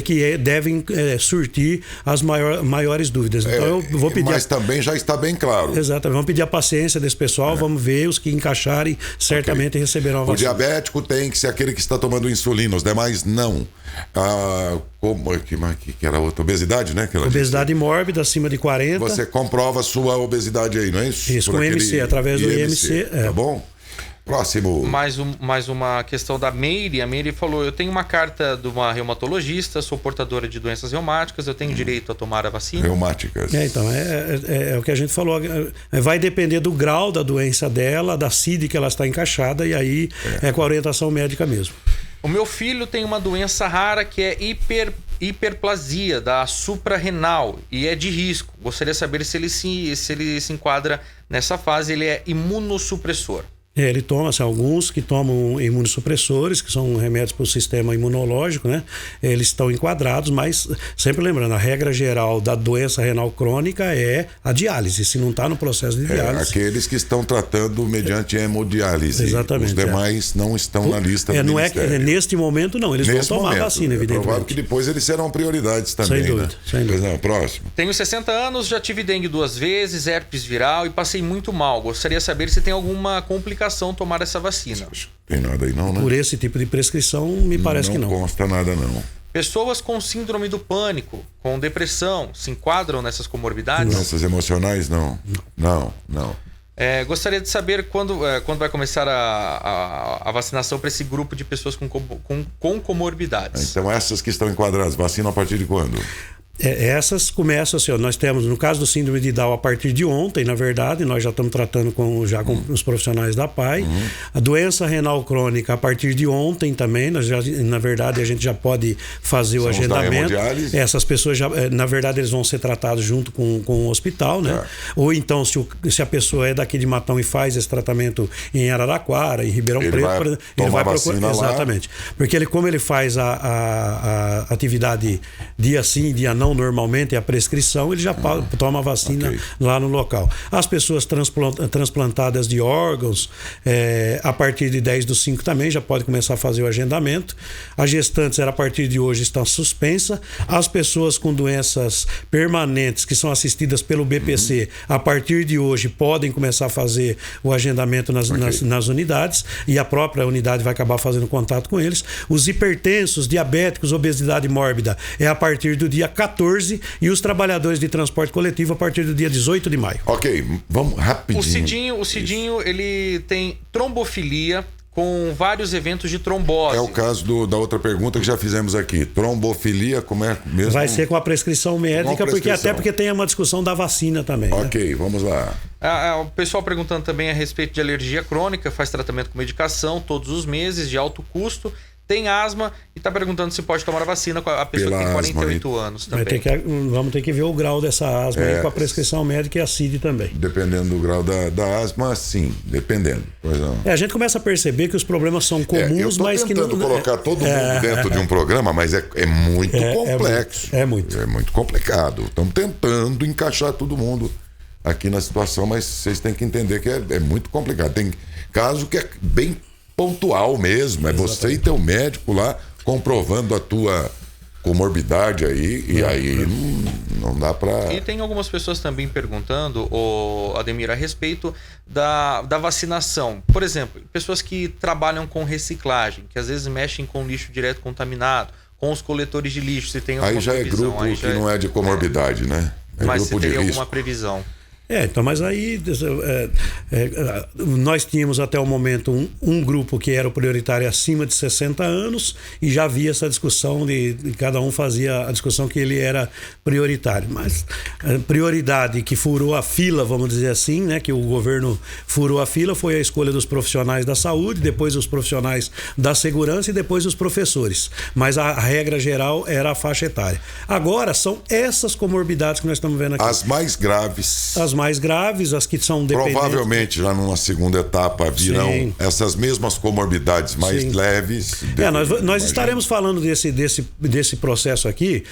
que devem surtir as maiores dúvidas. Então eu vou pedir. Mas também já está bem claro. Exatamente. Vamos pedir a paciência desse pessoal, vamos ver os que encaixarem, certamente receberão a vacina. O diabético tem que ser aquele que está tomando insulina, os demais não. Como que era outra? Obesidade, né? Obesidade mórbida, acima de 40. Você comprova a sua obesidade aí, não é isso? Isso, com o IMC, através do IMC. Tá bom? Próximo. Mais uma questão da Meire. A Meire falou, eu tenho uma carta de uma reumatologista, sou portadora de doenças reumáticas, eu tenho direito a tomar a vacina? Reumáticas. Então, é o que a gente falou. Vai depender do grau da doença dela, da CID que ela está encaixada, e aí é com a orientação médica mesmo. O meu filho tem uma doença rara que é hiperplasia da suprarrenal e é de risco. Gostaria de saber se ele se enquadra nessa fase, ele é imunossupressor. Ele toma, assim, alguns que tomam imunossupressores, que são remédios para o sistema imunológico, né? Eles estão enquadrados, mas sempre lembrando, a regra geral da doença renal crônica é a diálise, se não está no processo de diálise. Aqueles que estão tratando mediante hemodiálise. Exatamente. Os demais não estão na lista do não Ministério. neste momento não, eles vão tomar a vacina, evidentemente. É provável que depois eles serão prioridades também, sem dúvida, né? Sem dúvida. Pois não, próximo. Tenho 60 anos, já tive dengue 2 vezes, herpes viral e passei muito mal. Gostaria de saber se tem alguma complicação tomar essa vacina. Tem nada aí não, né? Por esse tipo de prescrição, me parece que não. Não consta nada não. Pessoas com síndrome do pânico, com depressão, se enquadram nessas comorbidades? Doenças emocionais, não. Não. Gostaria de saber quando vai começar a vacinação para esse grupo de pessoas com comorbidades. Então essas que estão enquadradas, vacina a partir de quando? Essas começam assim, ó, nós temos, no caso do síndrome de Down, a partir de ontem, na verdade, nós já estamos tratando com os profissionais da PAI. A doença renal crônica, a partir de ontem também, nós já, na verdade, a gente já pode fazer o agendamento. Essas pessoas, já, na verdade, eles vão ser tratados junto com o hospital, né? Ou então, se a pessoa é daqui de Matão e faz esse tratamento em Araraquara, em Ribeirão Preto, ele vai procurar. Exatamente. Porque como ele faz a atividade dia sim, dia não, normalmente a prescrição, ele já toma a vacina lá no local. As pessoas transplantadas de órgãos, a partir de 10/5 também já pode começar a fazer o agendamento. As gestantes, a partir de hoje, estão suspensas. As pessoas com doenças permanentes que são assistidas pelo BPC, a partir de hoje podem começar a fazer o agendamento nas unidades, e a própria unidade vai acabar fazendo contato com eles. Os hipertensos, diabéticos, obesidade mórbida, a partir do dia 14, e os trabalhadores de transporte coletivo a partir do dia 18 de maio. Ok, vamos rapidinho. O Cidinho, ele tem trombofilia com vários eventos de trombose. É o caso da outra pergunta que já fizemos aqui. Trombofilia, como é mesmo? Vai ser com a prescrição médica, porque tem uma discussão da vacina também. Ok, né? Vamos lá. O pessoal perguntando também a respeito de alergia crônica, faz tratamento com medicação todos os meses, de alto custo. Tem asma e está perguntando se pode tomar a vacina com a pessoa que tem 48 anos também. Vamos ter que ver o grau dessa asma aí com a prescrição médica e a CID também. Dependendo do grau da asma, sim, dependendo. Pois não. A gente começa a perceber que os problemas são comuns, mas que não... Eu estou tentando colocar todo mundo dentro de um programa, mas é muito complexo. É muito. É muito complicado. Estamos tentando encaixar todo mundo aqui na situação, mas vocês têm que entender que é muito complicado. Tem caso que é bem pontual mesmo, você e teu médico lá comprovando a tua comorbidade aí, e aí não dá pra... E tem algumas pessoas também perguntando, Ademir, a respeito da vacinação. Por exemplo, pessoas que trabalham com reciclagem, que às vezes mexem com lixo direto contaminado, com os coletores de lixo, se tem alguma previsão. Aí já é grupo que não é de comorbidade, né? Mas se tem alguma previsão. Então, mas aí nós tínhamos até o momento um grupo que era o prioritário acima de 60 anos e já havia essa discussão de cada um fazia a discussão que ele era prioritário, mas a prioridade que furou a fila, vamos dizer assim, né, que o governo furou a fila, foi a escolha dos profissionais da saúde, depois os profissionais da segurança e depois os professores, mas a regra geral era a faixa etária. Agora são essas comorbidades que nós estamos vendo aqui. As mais graves, as que são dependentes. Provavelmente já numa segunda etapa virão essas mesmas comorbidades mais leves. Nós estaremos falando desse processo aqui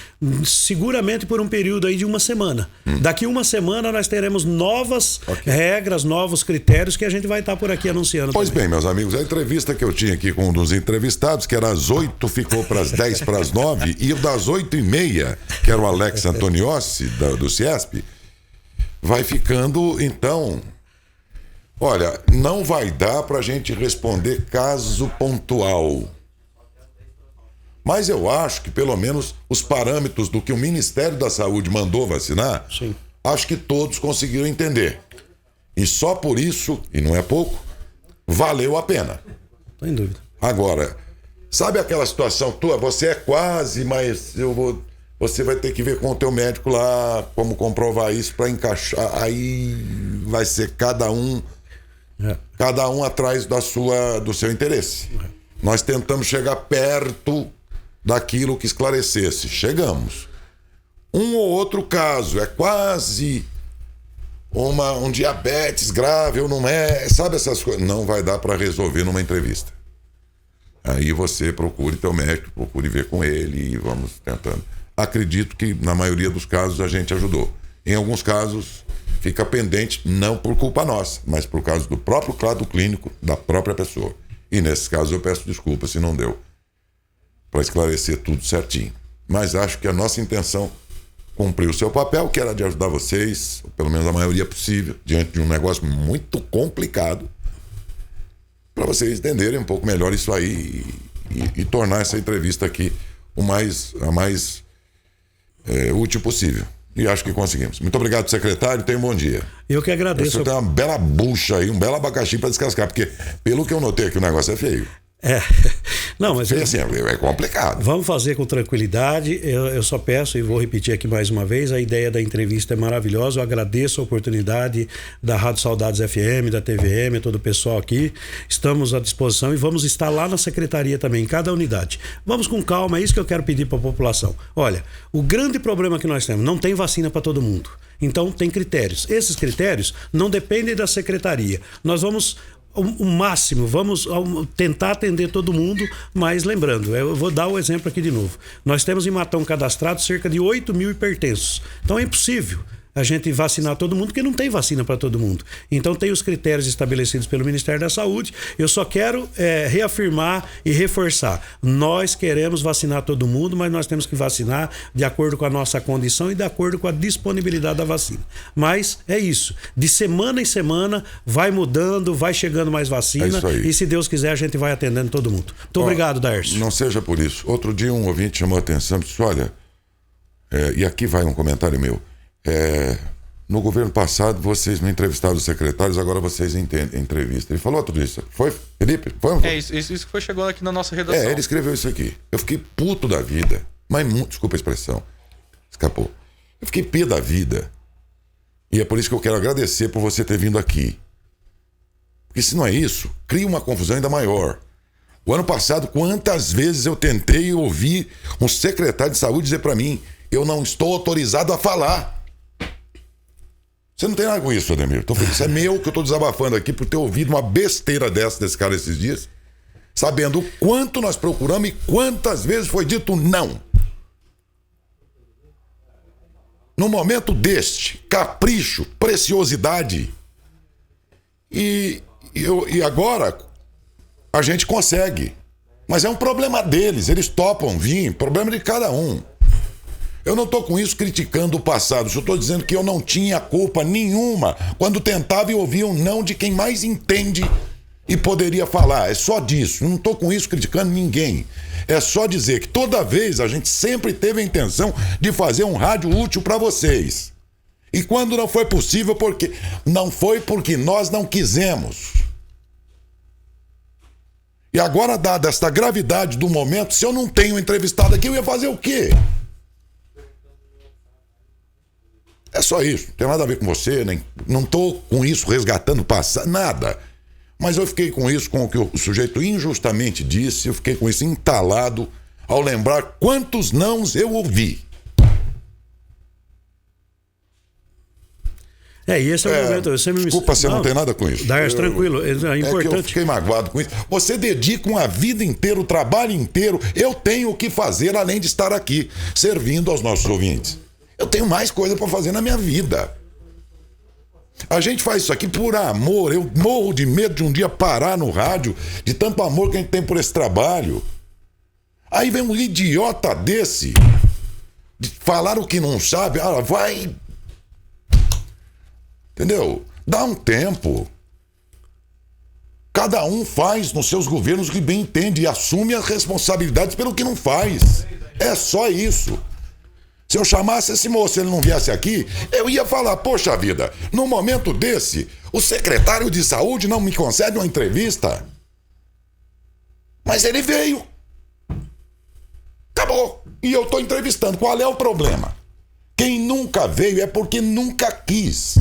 seguramente por um período aí de uma semana. Daqui uma semana nós teremos novas regras, novos critérios que a gente vai estar por aqui anunciando. Pois também. bem, meus amigos, a entrevista que eu tinha aqui com um dos entrevistados, que era às 8, ficou para as 10 para as 9, e o das 8h30, que era o Alex Antoniossi, do CIESP, vai ficando, então... Olha, não vai dar para a gente responder caso pontual. Mas eu acho que, pelo menos, os parâmetros do que o Ministério da Saúde mandou vacinar, acho que todos conseguiram entender. E só por isso, e não é pouco, valeu a pena. Sem dúvida. Agora, sabe aquela situação tua? Você é quase, mas você vai ter que ver com o teu médico lá como comprovar isso para encaixar. Aí vai ser cada um atrás do seu interesse. Nós tentamos chegar perto daquilo que esclarecesse. Chegamos. Um ou outro caso é quase um diabetes grave ou não é, sabe essas coisas? Não vai dar para resolver numa entrevista. Aí você procure teu médico, procure ver com ele e vamos tentando. Acredito que na maioria dos casos a gente ajudou. Em alguns casos fica pendente, não por culpa nossa, mas por causa do próprio quadro clínico da própria pessoa. E nesses casos eu peço desculpa se não deu para esclarecer tudo certinho. Mas acho que a nossa intenção cumpriu o seu papel, que era de ajudar vocês, ou pelo menos a maioria possível, diante de um negócio muito complicado, para vocês entenderem um pouco melhor isso aí e tornar essa entrevista aqui a mais útil possível. E acho que conseguimos. Muito obrigado, secretário. Tenha um bom dia. Eu que agradeço. Você tem uma bela bucha aí, um belo abacaxi para descascar, porque pelo que eu notei aqui o negócio é feio. Não, mas assim, é complicado. Vamos fazer com tranquilidade. Eu só peço e vou repetir aqui mais uma vez, a ideia da entrevista é maravilhosa. Eu agradeço a oportunidade da Rádio Saudades FM, da TVM, todo o pessoal aqui. Estamos à disposição e vamos estar lá na secretaria também, em cada unidade. Vamos com calma, é isso que eu quero pedir para a população. Olha, o grande problema que nós temos, não tem vacina para todo mundo. Então tem critérios. Esses critérios não dependem da secretaria. Nós vamos o máximo, vamos tentar atender todo mundo, mas lembrando, eu vou dar o exemplo aqui de novo. Nós temos em Matão cadastrado cerca de 8 mil hipertensos. Então é impossível a gente vacinar todo mundo, porque não tem vacina para todo mundo. Então tem os critérios estabelecidos pelo Ministério da Saúde. Eu só quero reafirmar e reforçar. Nós queremos vacinar todo mundo, mas nós temos que vacinar de acordo com a nossa condição e de acordo com a disponibilidade da vacina. Mas é isso. De semana em semana vai mudando, vai chegando mais vacina e se Deus quiser a gente vai atendendo todo mundo. Muito obrigado, Daércio. Não seja por isso. Outro dia um ouvinte chamou a atenção e disse, olha, e aqui vai um comentário meu. No governo passado vocês não entrevistaram os secretários, agora vocês entrevistam. Ele falou tudo isso. Foi, Felipe? Foi? Isso que foi chegando aqui na nossa redação. Ele escreveu isso aqui. Eu fiquei puto da vida. Mas desculpa a expressão. Escapou. Eu fiquei pé da vida. E é por isso que eu quero agradecer por você ter vindo aqui. Porque se não é isso, cria uma confusão ainda maior. O ano passado, quantas vezes eu tentei ouvir um secretário de saúde dizer para mim, eu não estou autorizado a falar. Você não tem nada com isso, Ademir. Isso é meu que eu estou desabafando aqui por ter ouvido uma besteira desse cara esses dias, sabendo o quanto nós procuramos e quantas vezes foi dito não. No momento deste, capricho, preciosidade. E agora a gente consegue. Mas é um problema deles, eles topam vir, problema de cada um. Eu não estou com isso criticando o passado, só estou dizendo que eu não tinha culpa nenhuma quando tentava e ouvia um não de quem mais entende e poderia falar. É só disso, não estou com isso criticando ninguém. É só dizer que toda vez a gente sempre teve a intenção de fazer um rádio útil para vocês. E quando não foi possível, não foi porque nós não quisemos. E agora, dada esta gravidade do momento, se eu não tenho entrevistado aqui, eu ia fazer o quê? É só isso, não tem nada a ver com você, não estou com isso resgatando passado, nada. Mas eu fiquei com isso, com o que o sujeito injustamente disse, eu fiquei com isso entalado ao lembrar quantos nãos eu ouvi. E esse é o momento. Desculpa, você não tem nada com isso. Daércio, tranquilo, é importante. Que eu fiquei magoado com isso. Você dedica uma vida inteira, o trabalho inteiro. Eu tenho o que fazer além de estar aqui, servindo aos nossos ouvintes. Eu tenho mais coisa para fazer na minha vida. A gente faz isso aqui por amor. Eu morro de medo de um dia parar no rádio, de tanto amor que a gente tem por esse trabalho. Aí vem um idiota desse de falar o que não sabe. Vai... Entendeu? Dá um tempo. Cada um faz nos seus governos o que bem entende e assume as responsabilidades pelo que não faz. É só isso. Se eu chamasse esse moço e ele não viesse aqui, eu ia falar, poxa vida, num momento desse, o secretário de saúde não me concede uma entrevista. Mas ele veio. Acabou. E eu estou entrevistando. Qual é o problema? Quem nunca veio é porque nunca quis.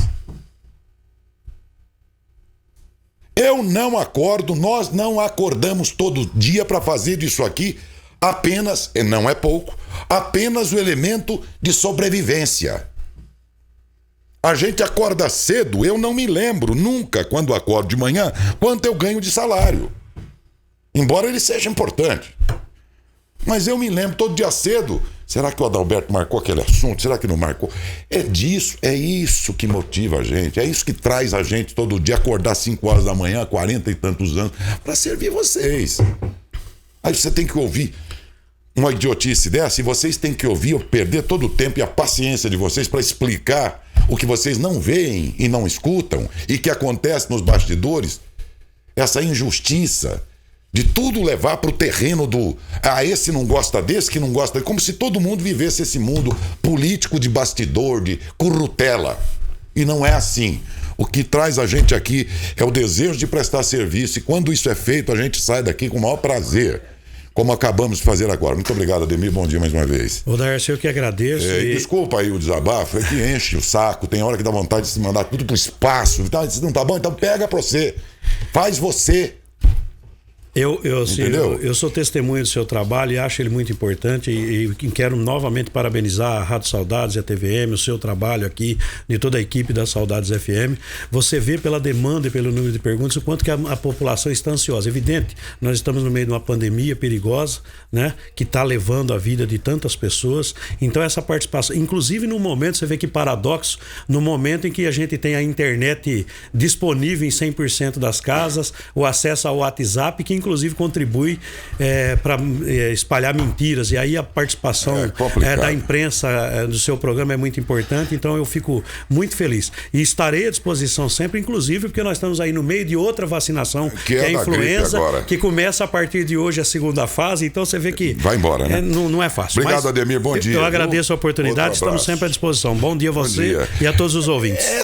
Eu não acordo, nós não acordamos todo dia para fazer disso aqui apenas, e não é pouco, apenas o elemento de sobrevivência. A gente acorda cedo, eu não me lembro nunca, quando acordo de manhã, quanto eu ganho de salário. Embora ele seja importante. Mas eu me lembro todo dia cedo. Será que o Adalberto marcou aquele assunto? Será que não marcou? É isso que motiva a gente. É isso que traz a gente todo dia acordar 5 horas da manhã, 40 e tantos anos, para servir vocês. Aí você tem que ouvir uma idiotice dessa, e vocês têm que ouvir ou perder todo o tempo e a paciência de vocês para explicar o que vocês não veem e não escutam e que acontece nos bastidores, essa injustiça de tudo levar para o terreno do esse não gosta desse, que não gosta, como se todo mundo vivesse esse mundo político de bastidor, de currutela. E não é assim. O que traz a gente aqui é o desejo de prestar serviço, e quando isso é feito, a gente sai daqui com o maior prazer, como acabamos de fazer agora. Muito obrigado, Ademir, bom dia mais uma vez. Ô, Darcy, eu que agradeço. Desculpa aí o desabafo, é que enche o saco, tem hora que dá vontade de se mandar tudo pro espaço. Se não tá bom, então pega pra você. Faz você. Eu sou testemunha do seu trabalho e acho ele muito importante, e quero novamente parabenizar a Rádio Saudades e a TVM, o seu trabalho aqui, de toda a equipe da Saudades FM. Você vê pela demanda e pelo número de perguntas o quanto que a população está ansiosa. Evidente, nós estamos no meio de uma pandemia perigosa, né, que está levando a vida de tantas pessoas. Então essa participação, inclusive no momento, você vê que paradoxo, no momento em que a gente tem a internet disponível em 100% das casas, o acesso ao WhatsApp, que inclusive contribui para espalhar mentiras, e aí a participação da imprensa do seu programa é muito importante. Então eu fico muito feliz e estarei à disposição sempre, inclusive porque nós estamos aí no meio de outra vacinação, que é a influenza, que começa a partir de hoje a segunda fase. Então você vê que vai embora, né? Não é fácil. Obrigado, Ademir, bom dia. Eu agradeço a oportunidade, estamos sempre à disposição. Bom dia a você e a todos os ouvintes.